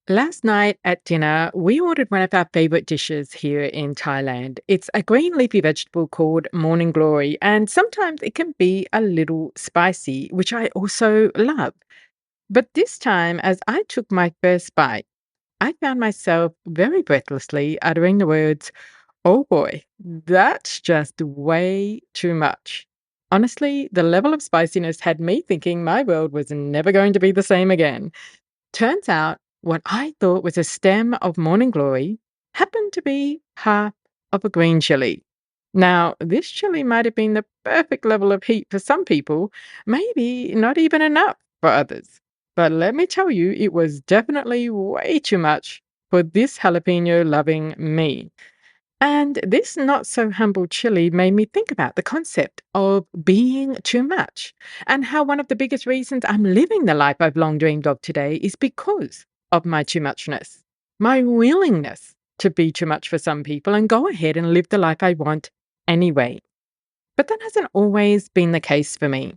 Last night at dinner, we ordered one of our favorite dishes here in Thailand. It's a green leafy vegetable called morning glory, and sometimes it can be a little spicy, which I also love. But this time, as I took my first bite, I found myself very breathlessly uttering the words, "Oh boy, that's just way too much." Honestly, the level of spiciness had me thinking my world was never going to be the same again. Turns out what I thought was a stem of morning glory happened to be half of a green chili. Now, this chili might have been the perfect level of heat for some people, maybe not even enough for others. But let me tell you, it was definitely way too much for this jalapeno loving me. And this not so humble chili made me think about the concept of being too much and how one of the biggest reasons I'm living the life I've long dreamed of today is because of my too muchness, my willingness to be too much for some people and go ahead and live the life I want anyway. But that hasn't always been the case for me.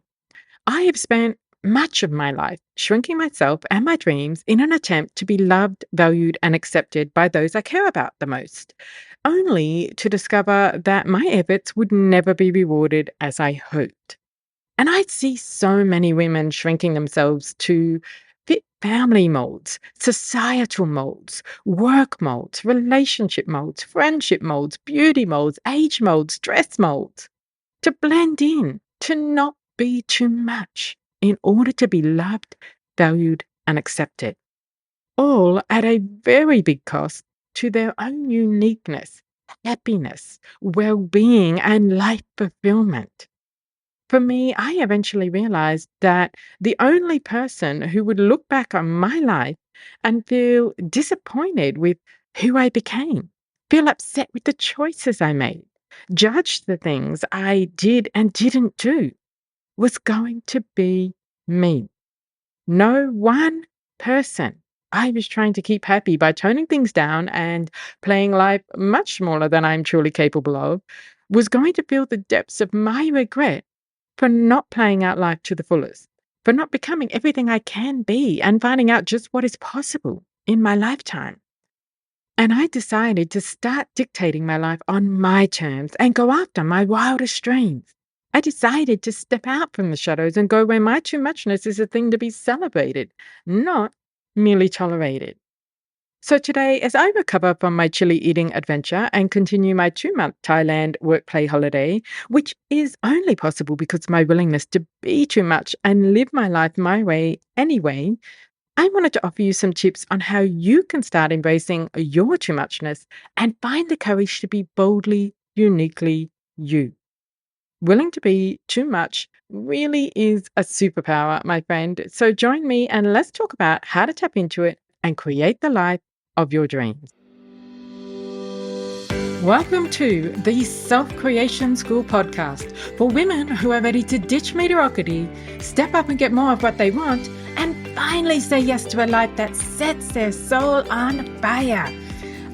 I have spent much of my life shrinking myself and my dreams in an attempt to be loved, valued, and accepted by those I care about the most, only to discover that my efforts would never be rewarded as I hoped. And I see so many women shrinking themselves to fit family molds, societal molds, work molds, relationship molds, friendship molds, beauty molds, age molds, dress molds, to blend in, to not be too much in order to be loved, valued, and accepted, all at a very big cost to their own uniqueness, happiness, well being, and life fulfillment. For me, I eventually realized that the only person who would look back on my life and feel disappointed with who I became, feel upset with the choices I made, judge the things I did and didn't do, was going to be me. No one person I was trying to keep happy by toning things down and playing life much smaller than I'm truly capable of was going to feel the depths of my regret for not playing out life to the fullest, for not becoming everything I can be and finding out just what is possible in my lifetime. And I decided to start dictating my life on my terms and go after my wildest dreams. I decided to step out from the shadows and go where my too muchness is a thing to be celebrated, not merely tolerated. So today, as I recover from my chili eating adventure and continue my 2 month Thailand work play holiday, which is only possible because of my willingness to be too much and live my life my way anyway, I wanted to offer you some tips on how you can start embracing your too muchness and find the courage to be boldly, uniquely you. Willing to be too much really is a superpower, my friend. So join me and let's talk about how to tap into it and create the life of your dreams. Welcome to the Self Creation School podcast for women who are ready to ditch mediocrity, step up and get more of what they want, and finally say yes to a life that sets their soul on fire.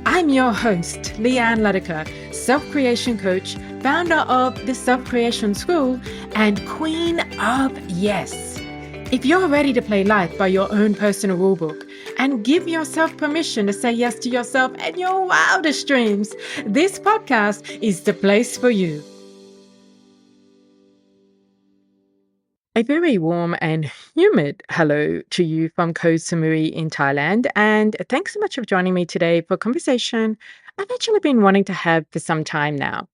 I'm your host, Leanne Letica, self creation coach, founder of the Self Creation School, and queen of yes. If you're ready to play life by your own personal rulebook and give yourself permission to say yes to yourself and your wildest dreams, this podcast is the place for you. A very warm and humid hello to you from Koh Samui in Thailand. And thanks so much for joining me today for a conversation I've actually been wanting to have for some time now.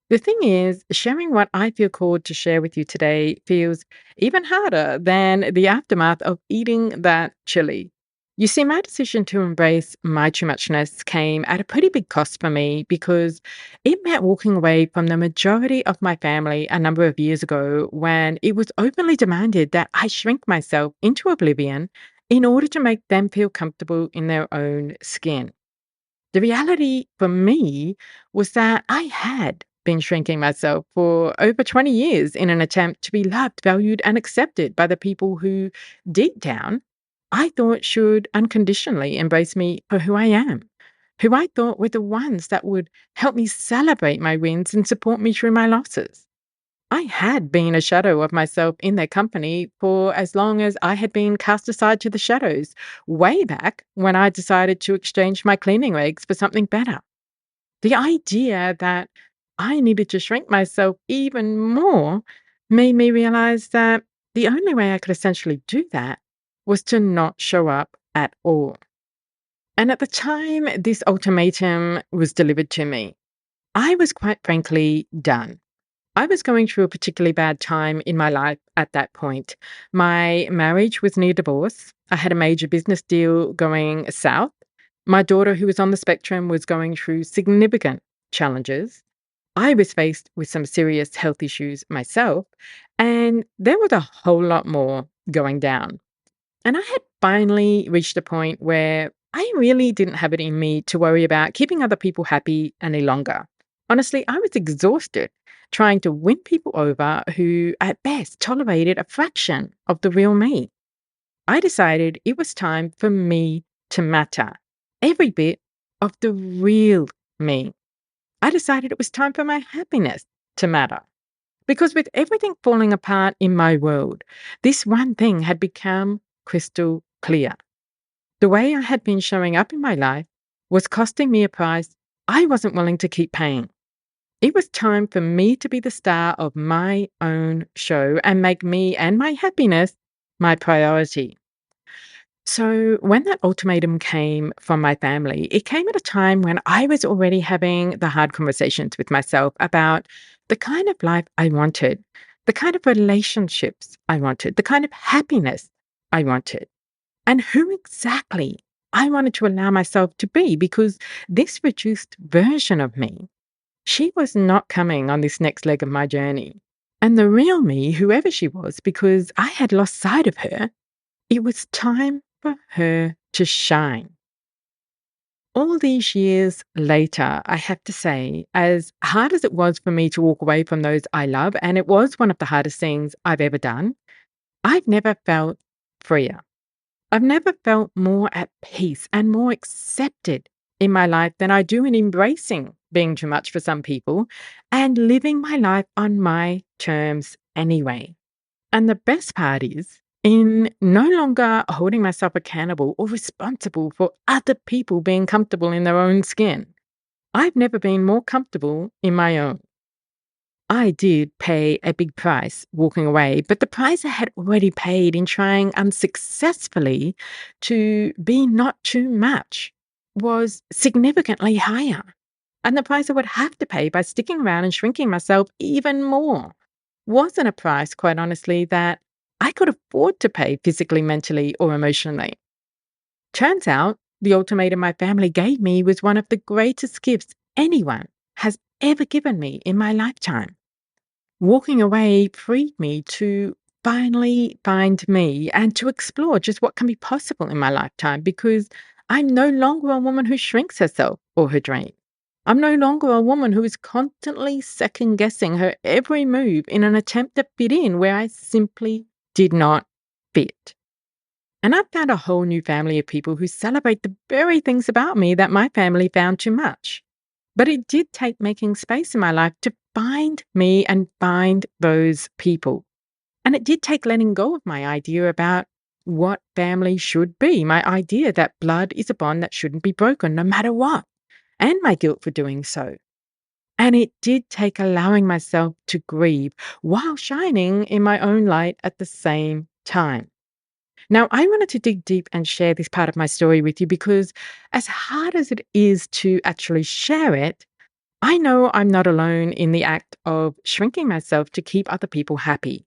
The thing is, sharing what I feel called to share with you today feels even harder than the aftermath of eating that chili. You see, my decision to embrace my too muchness came at a pretty big cost for me because it meant walking away from the majority of my family a number of years ago when it was openly demanded that I shrink myself into oblivion in order to make them feel comfortable in their own skin. The reality for me was that I had been shrinking myself for over 20 years in an attempt to be loved, valued, and accepted by the people who, deep down, I thought should unconditionally embrace me for who I am, who I thought were the ones that would help me celebrate my wins and support me through my losses. I had been a shadow of myself in their company for as long as I had been cast aside to the shadows, way back when I decided to exchange my cleaning legs for something better. The idea that I needed to shrink myself even more made me realize that the only way I could essentially do that was to not show up at all. And at the time this ultimatum was delivered to me, I was quite frankly done. I was going through a particularly bad time in my life at that point. My marriage was near divorce. I had a major business deal going south. My daughter, who was on the spectrum, was going through significant challenges. I was faced with some serious health issues myself, and there was a whole lot more going down. And I had finally reached a point where I really didn't have it in me to worry about keeping other people happy any longer. Honestly, I was exhausted trying to win people over who, at best, tolerated a fraction of the real me. I decided it was time for me to matter, every bit of the real me. I decided it was time for my happiness to matter. Because with everything falling apart in my world, this one thing had become crystal clear. The way I had been showing up in my life was costing me a price I wasn't willing to keep paying. It was time for me to be the star of my own show and make me and my happiness my priority. So, when that ultimatum came from my family, it came at a time when I was already having the hard conversations with myself about the kind of life I wanted, the kind of relationships I wanted, the kind of happiness I wanted, and who exactly I wanted to allow myself to be, because this reduced version of me, she was not coming on this next leg of my journey. And the real me, whoever she was, because I had lost sight of her, it was time for her to shine. All these years later, I have to say, as hard as it was for me to walk away from those I love, and it was one of the hardest things I've ever done, I've never felt freer. I've never felt more at peace and more accepted in my life than I do in embracing being too much for some people and living my life on my terms anyway. And the best part is, in no longer holding myself accountable or responsible for other people being comfortable in their own skin, I've never been more comfortable in my own. I did pay a big price walking away, but the price I had already paid in trying unsuccessfully to be not too much was significantly higher. And the price I would have to pay by sticking around and shrinking myself even more wasn't a price, quite honestly, that I could afford to pay physically, mentally, or emotionally. Turns out the ultimatum my family gave me was one of the greatest gifts anyone has ever given me in my lifetime. Walking away freed me to finally find me and to explore just what can be possible in my lifetime, because I'm no longer a woman who shrinks herself or her dream. I'm no longer a woman who is constantly second guessing her every move in an attempt to fit in where I simply did not fit. And I've found a whole new family of people who celebrate the very things about me that my family found too much. But it did take making space in my life to find me and find those people. And it did take letting go of my idea about what family should be, my idea that blood is a bond that shouldn't be broken no matter what, and my guilt for doing so. And it did take allowing myself to grieve while shining in my own light at the same time. Now, I wanted to dig deep and share this part of my story with you because, as hard as it is to actually share it, I know I'm not alone in the act of shrinking myself to keep other people happy.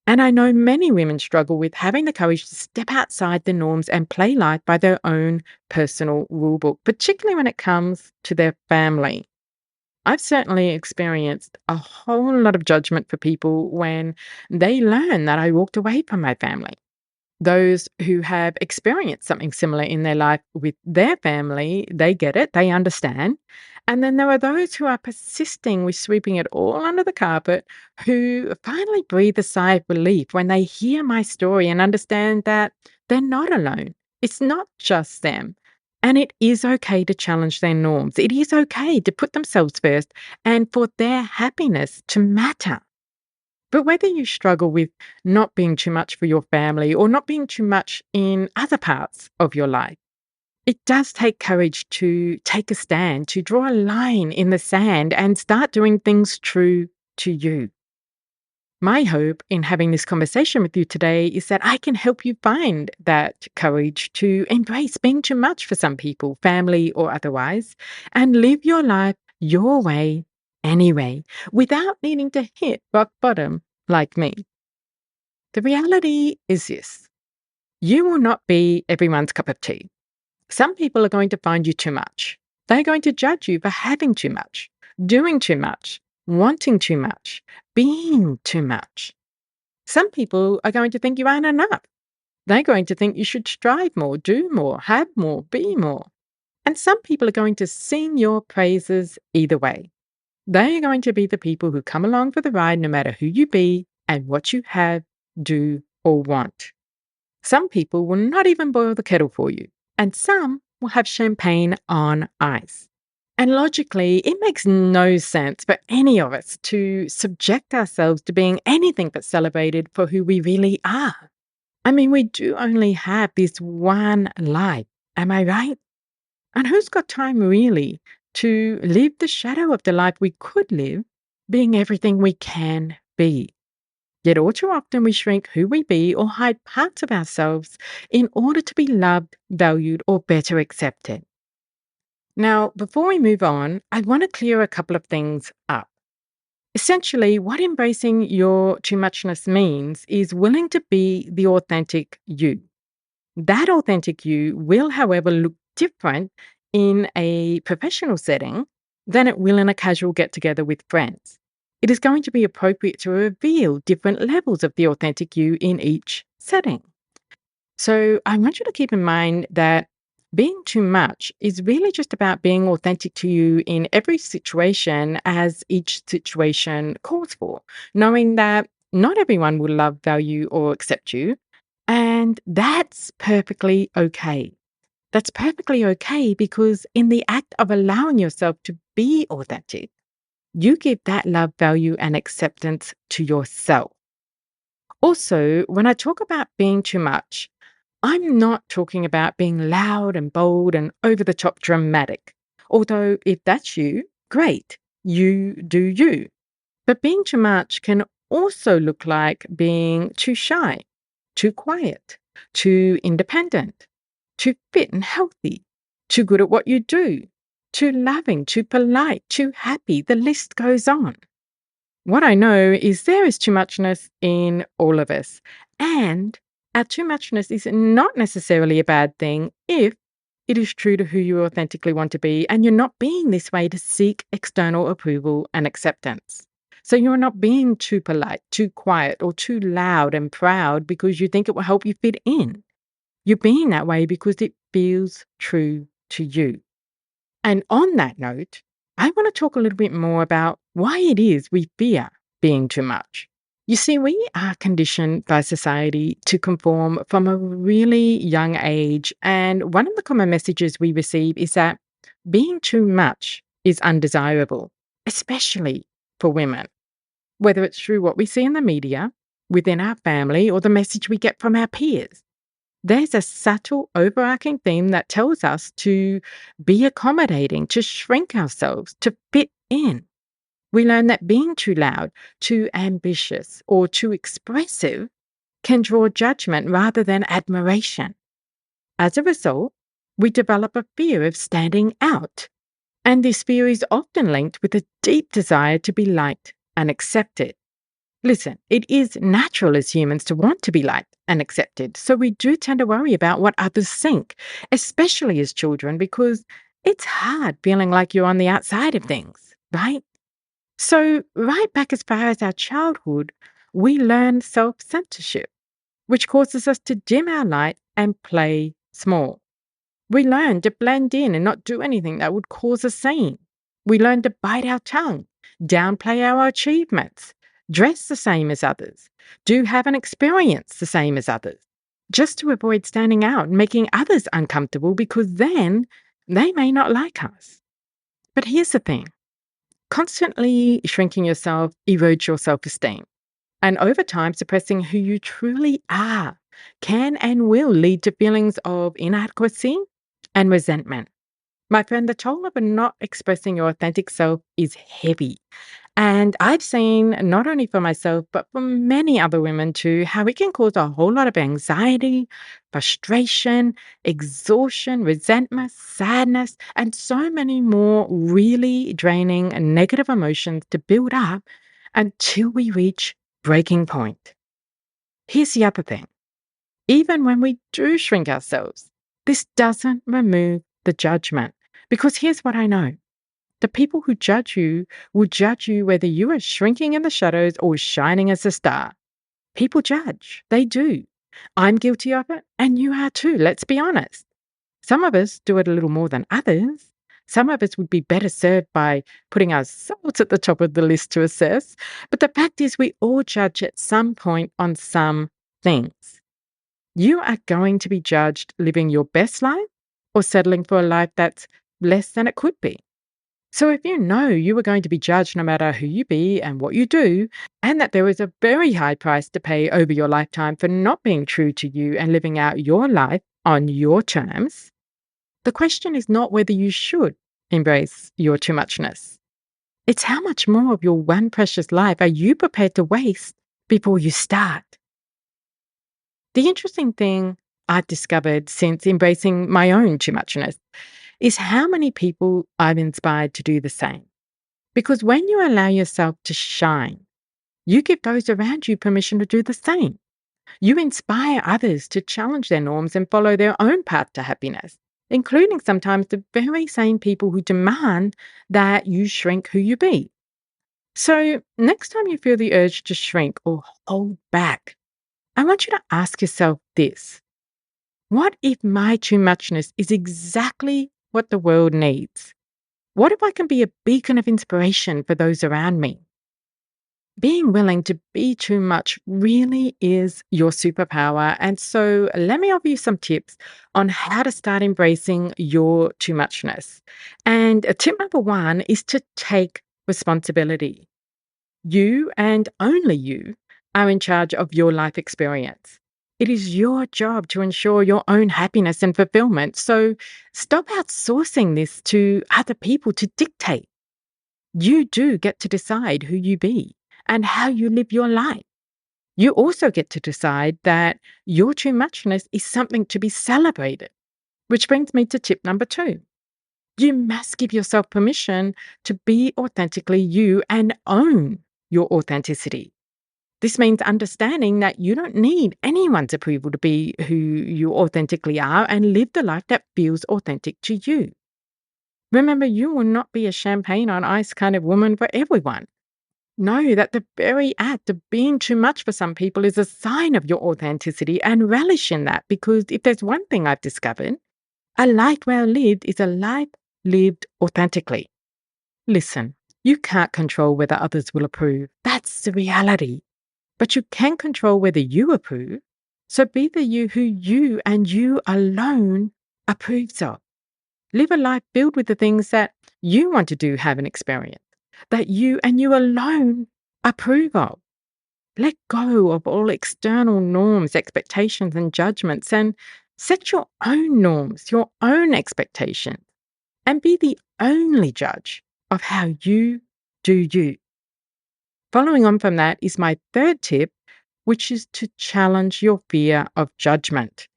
And I know many women struggle with having the courage to step outside the norms and play life by their own personal rulebook, particularly when it comes to their family. I've certainly experienced a whole lot of judgment for people when they learn that I walked away from my family. Those who have experienced something similar in their life with their family, they get it, they understand. And then there are those who are persisting with sweeping it all under the carpet, who finally breathe a sigh of relief when they hear my story and understand that they're not alone. It's not just them. And it is okay to challenge their norms. It is okay to put themselves first and for their happiness to matter. But whether you struggle with not being too much for your family or not being too much in other parts of your life, it does take courage to take a stand, to draw a line in the sand and start doing things true to you. My hope in having this conversation with you today is that I can help you find that courage to embrace being too much for some people, family or otherwise, and live your life your way anyway, without needing to hit rock bottom like me. The reality is this: you will not be everyone's cup of tea. Some people are going to find you too much. They're going to judge you for having too much, doing too much, wanting too much, being too much. Some people are going to think you aren't enough. They're going to think you should strive more, do more, have more, be more. And some people are going to sing your praises either way. They are going to be the people who come along for the ride no matter who you be and what you have, do, or want. Some people will not even boil the kettle for you, and some will have champagne on ice. And logically, it makes no sense for any of us to subject ourselves to being anything but celebrated for who we really are. I mean, we do only have this one life, am I right? And who's got time really to live the shadow of the life we could live, being everything we can be? Yet all too often we shrink who we be or hide parts of ourselves in order to be loved, valued, or better accepted. Now, before we move on, I want to clear a couple of things up. Essentially, what embracing your too muchness means is willing to be the authentic you. That authentic you will, however, look different in a professional setting than it will in a casual get together with friends. It is going to be appropriate to reveal different levels of the authentic you in each setting. So I want you to keep in mind that being too much is really just about being authentic to you in every situation as each situation calls for, knowing that not everyone will love, value, or accept you. And that's perfectly okay. That's perfectly okay because in the act of allowing yourself to be authentic, you give that love, value, and acceptance to yourself. Also, when I talk about being too much, I'm not talking about being loud and bold and over the top dramatic. Although, if that's you, great, you do you. But being too much can also look like being too shy, too quiet, too independent, too fit and healthy, too good at what you do, too loving, too polite, too happy. The list goes on. What I know is there is too muchness in all of us. And our too muchness is not necessarily a bad thing if it is true to who you authentically want to be and you're not being this way to seek external approval and acceptance. So you're not being too polite, too quiet, or too loud and proud because you think it will help you fit in. You're being that way because it feels true to you. And on that note, I want to talk a little bit more about why it is we fear being too much. You see, we are conditioned by society to conform from a really young age. And one of the common messages we receive is that being too much is undesirable, especially for women, whether it's through what we see in the media, within our family, or the message we get from our peers. There's a subtle overarching theme that tells us to be accommodating, to shrink ourselves, to fit in. We learn that being too loud, too ambitious, or too expressive can draw judgment rather than admiration. As a result, we develop a fear of standing out. And this fear is often linked with a deep desire to be liked and accepted. Listen, it is natural as humans to want to be liked and accepted. So we do tend to worry about what others think, especially as children, because it's hard feeling like you're on the outside of things, right? So, right back as far as our childhood, we learn self censorship, which causes us to dim our light and play small. We learn to blend in and not do anything that would cause a scene. We learn to bite our tongue, downplay our achievements, dress the same as others, do have an experience the same as others, just to avoid standing out and making others uncomfortable because then they may not like us. But here's the thing: constantly shrinking yourself erodes your self esteem. And over time, suppressing who you truly are can and will lead to feelings of inadequacy and resentment. My friend, the toll of not expressing your authentic self is heavy. And I've seen, not only for myself, but for many other women too, how it can cause a whole lot of anxiety, frustration, exhaustion, resentment, sadness, and so many more really draining and negative emotions to build up until we reach breaking point. Here's the other thing. Even when we do shrink ourselves, this doesn't remove the judgment. Because here's what I know. The people who judge you will judge you whether you are shrinking in the shadows or shining as a star. People judge. They do. I'm guilty of it, and you are too. Let's be honest. Some of us do it a little more than others. Some of us would be better served by putting ourselves at the top of the list to assess. But the fact is, we all judge at some point on some things. You are going to be judged living your best life or settling for a life that's less than it could be. So if you know you are going to be judged no matter who you be and what you do, and that there is a very high price to pay over your lifetime for not being true to you and living out your life on your terms, the question is not whether you should embrace your too muchness. It's how much more of your one precious life are you prepared to waste before you start? The interesting thing I've discovered since embracing my own too muchness is how many people I've inspired to do the same. Because when you allow yourself to shine, you give those around you permission to do the same. You inspire others to challenge their norms and follow their own path to happiness, including sometimes the very same people who demand that you shrink who you be. So, next time you feel the urge to shrink or hold back, I want you to ask yourself this: what if my too muchness is exactly what the world needs? What if I can be a beacon of inspiration for those around me? Being willing to be too much really is your superpower. And so let me offer you some tips on how to start embracing your too muchness. And tip number one is to take responsibility. You and only you are in charge of your life experience. It is your job to ensure your own happiness and fulfillment. So stop outsourcing this to other people to dictate. You do get to decide who you be and how you live your life. You also get to decide that your too muchness is something to be celebrated, which brings me to tip number two. You must give yourself permission to be authentically you and own your authenticity. This means understanding that you don't need anyone's approval to be who you authentically are and live the life that feels authentic to you. Remember, you will not be a champagne on ice kind of woman for everyone. Know that the very act of being too much for some people is a sign of your authenticity, and relish in that, because if there's one thing I've discovered, a life well lived is a life lived authentically. Listen, you can't control whether others will approve. That's the reality. But you can control whether you approve. So be the you who you and you alone approves of. Live a life filled with the things that you want to do, have, and experience, that you and you alone approve of. Let go of all external norms, expectations, and judgments, and set your own norms, your own expectations, and be the only judge of how you do you. Following on from that is my third tip, which is to challenge your fear of judgment.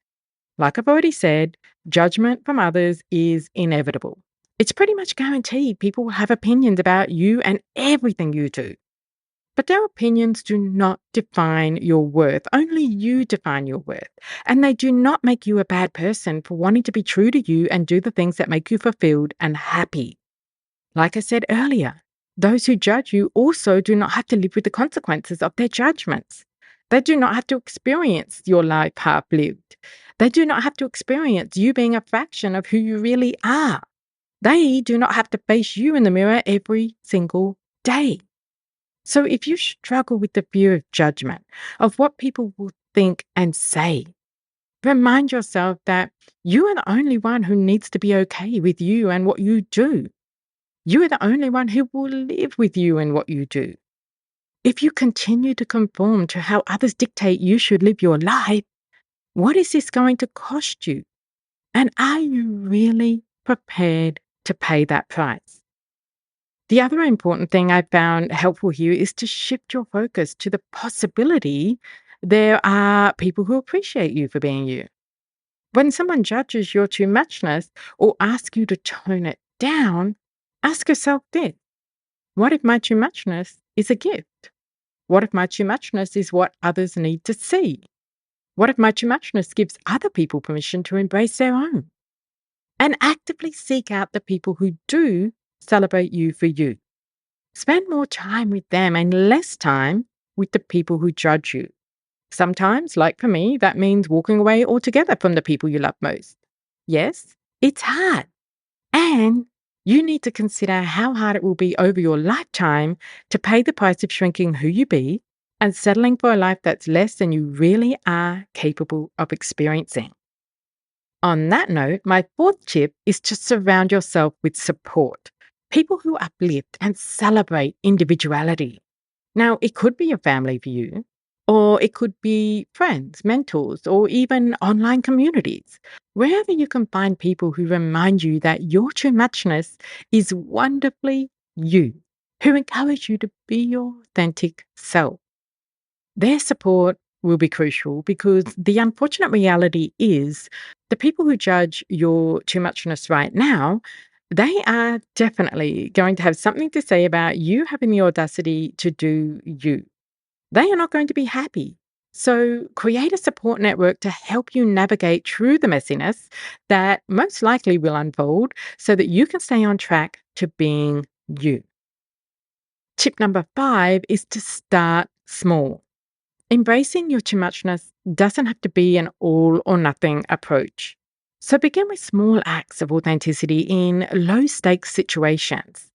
Like I've already said, judgment from others is inevitable. It's pretty much guaranteed people will have opinions about you and everything you do. But their opinions do not define your worth. Only you define your worth. And they do not make you a bad person for wanting to be true to you and do the things that make you fulfilled and happy. Like I said earlier, those who judge you also do not have to live with the consequences of their judgments. They do not have to experience your life half lived. They do not have to experience you being a fraction of who you really are. They do not have to face you in the mirror every single day. So if you struggle with the fear of judgment, of what people will think and say, remind yourself that you are the only one who needs to be okay with you and what you do. You are the only one who will live with you and what you do. If you continue to conform to how others dictate you should live your life, what is this going to cost you? And are you really prepared to pay that price? The other important thing I found helpful here is to shift your focus to the possibility there are people who appreciate you for being you. When someone judges your too muchness or asks you to tone it down, ask yourself this: what if my too muchness is a gift? What if my too muchness is what others need to see? What if my too muchness gives other people permission to embrace their own? And actively seek out the people who do celebrate you for you. Spend more time with them and less time with the people who judge you. Sometimes, like for me, that means walking away altogether from the people you love most. Yes, it's hard. And you need to consider how hard it will be over your lifetime to pay the price of shrinking who you be and settling for a life that's less than you really are capable of experiencing. On that note, my fourth tip is to surround yourself with support, people who uplift and celebrate individuality. Now, it could be your family for you, or it could be friends, mentors, or even online communities. Wherever you can find people who remind you that your true muchness is wonderfully you, who encourage you to be your authentic self. Their support will be crucial because the unfortunate reality is the people who judge your too muchness right now, they are definitely going to have something to say about you having the audacity to do you. They are not going to be happy. So create a support network to help you navigate through the messiness that most likely will unfold so that you can stay on track to being you. Tip number 5 is to start small. Embracing your too muchness doesn't have to be an all or nothing approach. So begin with small acts of authenticity in low stakes situations.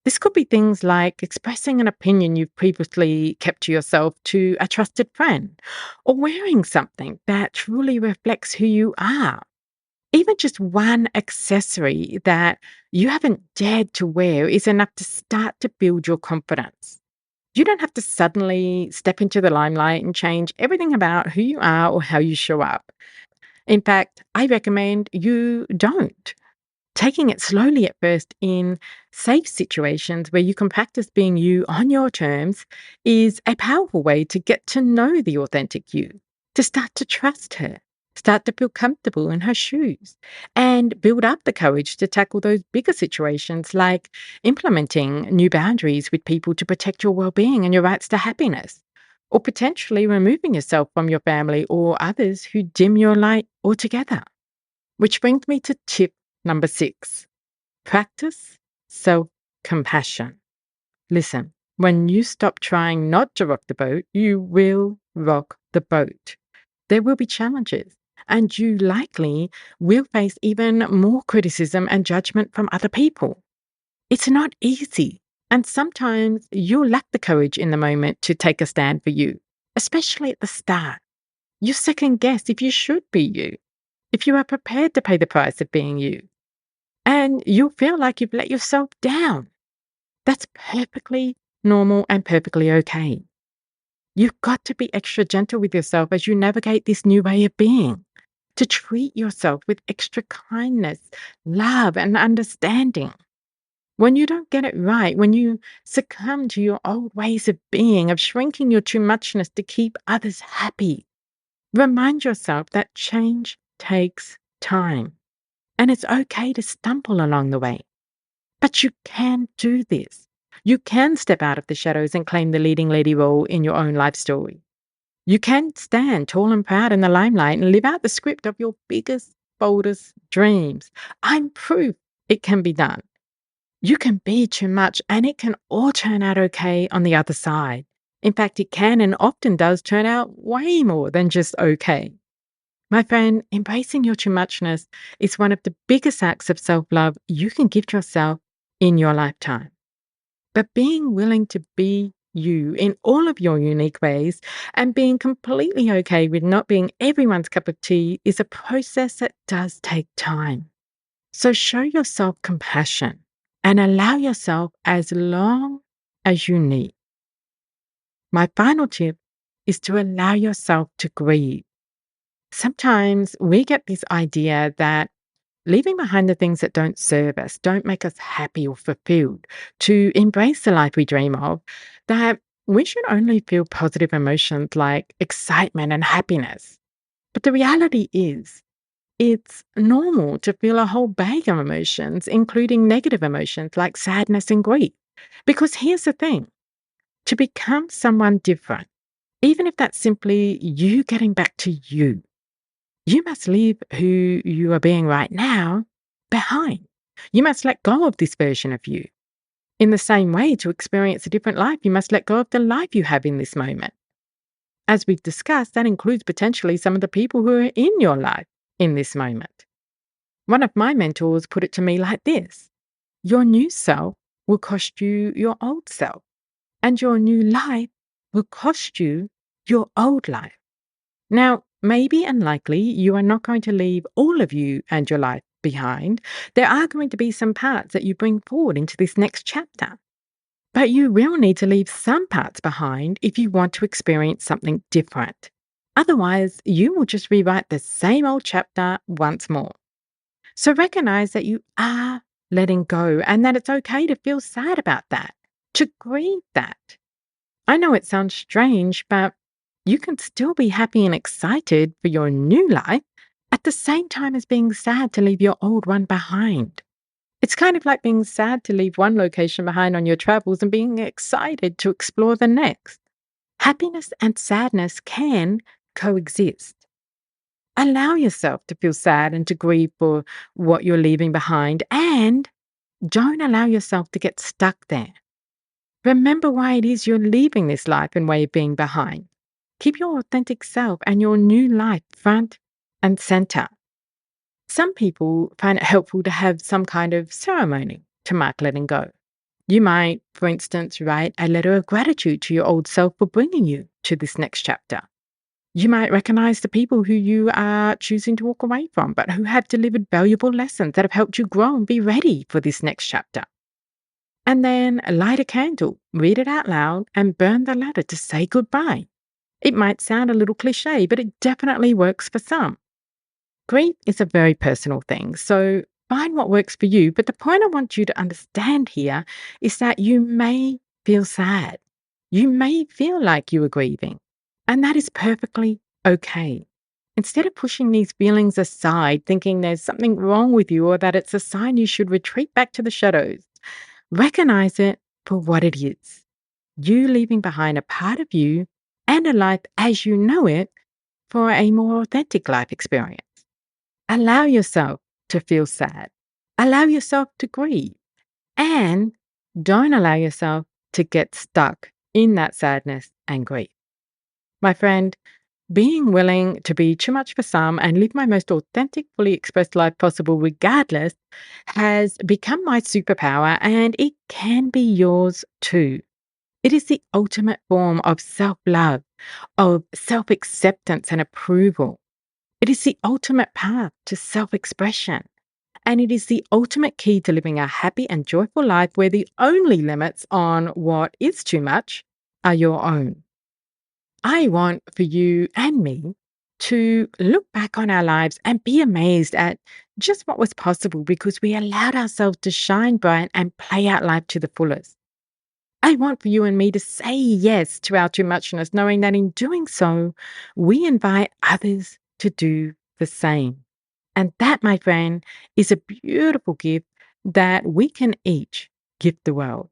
This could be things like expressing an opinion you've previously kept to yourself to a trusted friend, or wearing something that truly reflects who you are. Even just one accessory that you haven't dared to wear is enough to start to build your confidence. You don't have to suddenly step into the limelight and change everything about who you are or how you show up. In fact, I recommend you don't. Taking it slowly at first in safe situations where you can practice being you on your terms is a powerful way to get to know the authentic you, to start to trust her, start to feel comfortable in her shoes, and build up the courage to tackle those bigger situations like implementing new boundaries with people to protect your well-being and your rights to happiness, or potentially removing yourself from your family or others who dim your light altogether. Which brings me to tip number 6: practice self compassion. Listen, when you stop trying not to rock the boat, you will rock the boat. There will be challenges, and you likely will face even more criticism and judgment from other people. It's not easy, and sometimes you'll lack the courage in the moment to take a stand for you, especially at the start. You second guess if you should be you, if you are prepared to pay the price of being you. And you'll feel like you've let yourself down. That's perfectly normal and perfectly okay. You've got to be extra gentle with yourself as you navigate this new way of being, to treat yourself with extra kindness, love, and understanding. When you don't get it right, when you succumb to your old ways of being, of shrinking your too muchness to keep others happy, remind yourself that change takes time. And it's okay to stumble along the way. But you can do this. You can step out of the shadows and claim the leading lady role in your own life story. You can stand tall and proud in the limelight and live out the script of your biggest, boldest dreams. I'm proof it can be done. You can be too much and it can all turn out okay on the other side. In fact, it can and often does turn out way more than just okay. My friend, embracing your too muchness is one of the biggest acts of self love you can give to yourself in your lifetime. But being willing to be you in all of your unique ways and being completely okay with not being everyone's cup of tea is a process that does take time. So show yourself compassion and allow yourself as long as you need. My final tip is to allow yourself to grieve. Sometimes we get this idea that leaving behind the things that don't serve us, don't make us happy or fulfilled, to embrace the life we dream of, that we should only feel positive emotions like excitement and happiness. But the reality is, it's normal to feel a whole bag of emotions, including negative emotions like sadness and grief. Because here's the thing, to become someone different, even if that's simply you getting back to you, you must leave who you are being right now behind. You must let go of this version of you. In the same way, to experience a different life, you must let go of the life you have in this moment. As we've discussed, that includes potentially some of the people who are in your life in this moment. One of my mentors put it to me like this: your new self will cost you your old self, and your new life will cost you your old life. Now, maybe and likely you are not going to leave all of you and your life behind. There are going to be some parts that you bring forward into this next chapter. But you will need to leave some parts behind if you want to experience something different. Otherwise, you will just rewrite the same old chapter once more. So recognize that you are letting go and that it's okay to feel sad about that, to grieve that. I know it sounds strange, but you can still be happy and excited for your new life at the same time as being sad to leave your old one behind. It's kind of like being sad to leave one location behind on your travels and being excited to explore the next. Happiness and sadness can coexist. Allow yourself to feel sad and to grieve for what you're leaving behind, and don't allow yourself to get stuck there. Remember why it is you're leaving this life and way of being behind. Keep your authentic self and your new life front and center. Some people find it helpful to have some kind of ceremony to mark letting go. You might, for instance, write a letter of gratitude to your old self for bringing you to this next chapter. You might recognize the people who you are choosing to walk away from, but who have delivered valuable lessons that have helped you grow and be ready for this next chapter. And then light a candle, read it out loud, and burn the letter to say goodbye. It might sound a little cliche, but it definitely works for some. Grief is a very personal thing, so find what works for you. But the point I want you to understand here is that you may feel sad. You may feel like you are grieving, and that is perfectly okay. Instead of pushing these feelings aside, thinking there's something wrong with you or that it's a sign you should retreat back to the shadows, recognize it for what it is. You leaving behind a part of you and a life as you know it for a more authentic life experience. Allow yourself to feel sad. Allow yourself to grieve. And don't allow yourself to get stuck in that sadness and grief. My friend, being willing to be too much for some and live my most authentic, fully expressed life possible regardless has become my superpower, and it can be yours too. It is the ultimate form of self-love, of self-acceptance and approval. It is the ultimate path to self-expression. And it is the ultimate key to living a happy and joyful life where the only limits on what is too much are your own. I want for you and me to look back on our lives and be amazed at just what was possible because we allowed ourselves to shine bright and play out life to the fullest. I want for you and me to say yes to our too muchness, knowing that in doing so, we invite others to do the same. And that, my friend, is a beautiful gift that we can each give the world.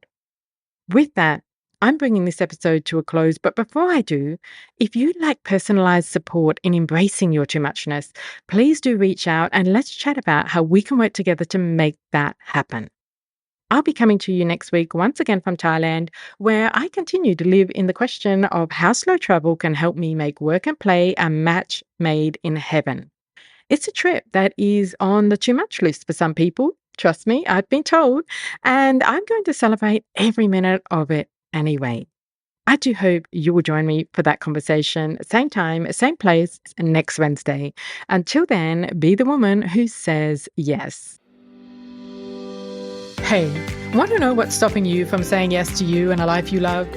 With that, I'm bringing this episode to a close. But before I do, if you'd like personalized support in embracing your too muchness, please do reach out and let's chat about how we can work together to make that happen. I'll be coming to you next week, once again from Thailand, where I continue to live in the question of how slow travel can help me make work and play a match made in heaven. It's a trip that is on the too much list for some people. Trust me, I've been told, and I'm going to celebrate every minute of it anyway. I do hope you will join me for that conversation, same time, same place, next Wednesday. Until then, be the woman who says yes. Hey, want to know what's stopping you from saying yes to you and a life you love?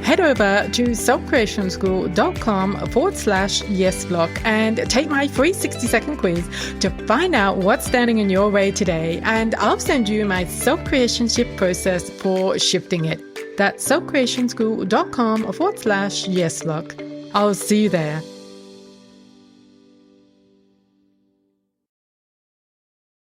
head over to selfcreationschool.com/yesblock and take my free 60-second quiz to find out what's standing in your way today. And I'll send you my self-creation shift process for shifting it. That's selfcreationschool.com/yesblock. I'll see you there.